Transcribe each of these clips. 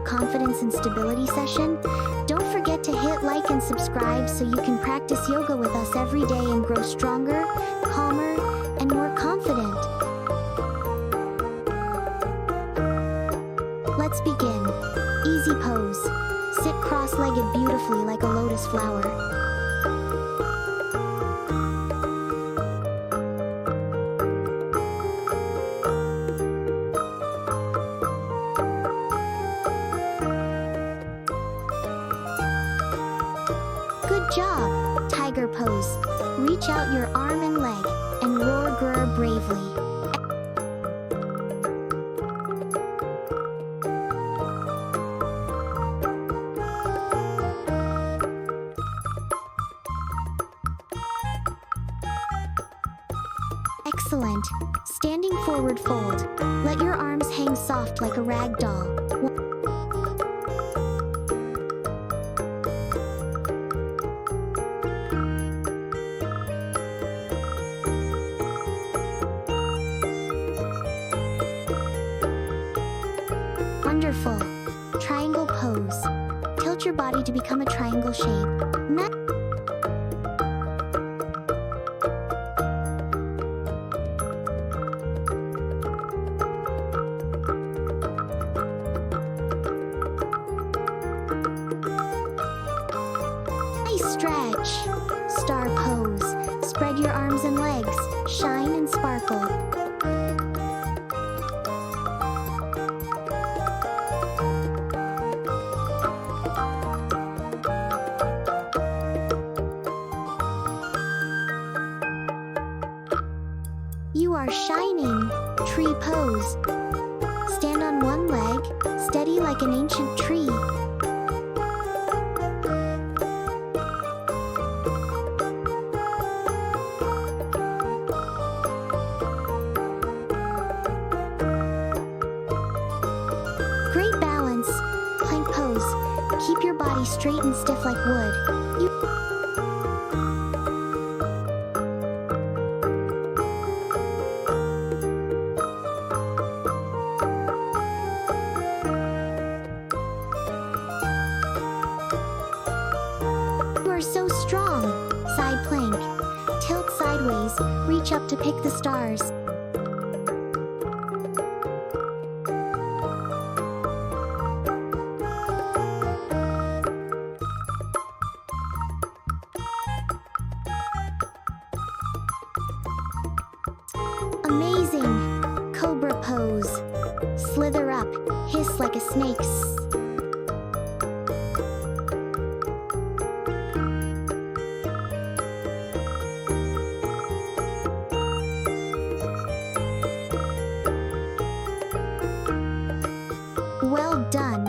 confidence and stability session? Don't forget to hit like and subscribe so you can practice yoga with us every day and grow stronger, calmer, and more confident. Let's begin. Easy pose. Sit cross-legged beautifully like a lotus flower. Good job! Tiger pose. Reach out your arm and leg, and roar grr bravely. Excellent. Standing forward fold. Let your arms hang soft like a rag doll. Wonderful. Triangle pose. Tilt your body to become a triangle shape. Nice stretch. Star pose. Spread your arms and legs. Shine and sparkle. You are shining. Tree pose. Stand on one leg, steady like an ancient tree. Great balance. Plank pose. Keep your body straight and stiff like wood. You are so strong. Side plank. Tilt sideways. Reach up to pick the stars. Amazing! Cobra pose. Slither up, hiss like a snake. Well done!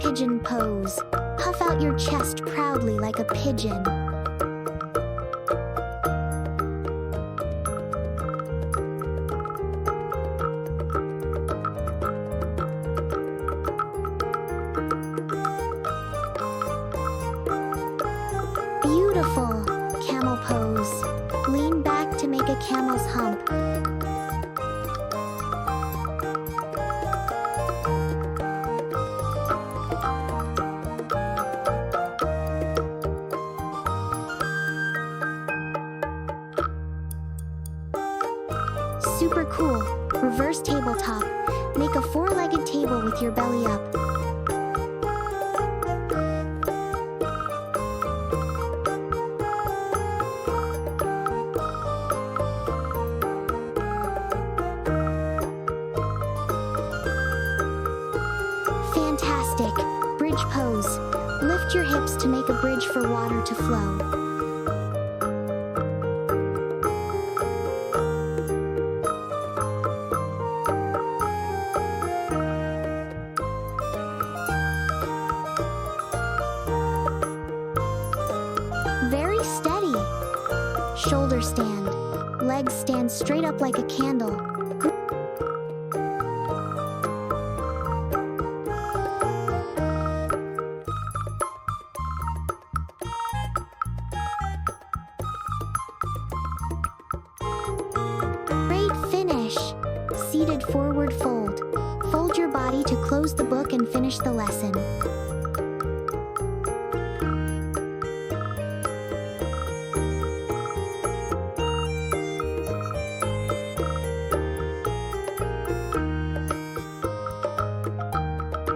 Pigeon pose. Puff out your chest proudly like a pigeon. Beautiful! Camel pose. Lean back to make a camel's hump. Super cool! Reverse tabletop. Make a four-legged table with your belly up. Fantastic! Bridge pose. Lift your hips to make a bridge for water to flow. Very steady. Shoulder stand. Legs stand straight up like a candle. Great finish. Seated forward fold. Fold your body body to close the book and finish the lesson.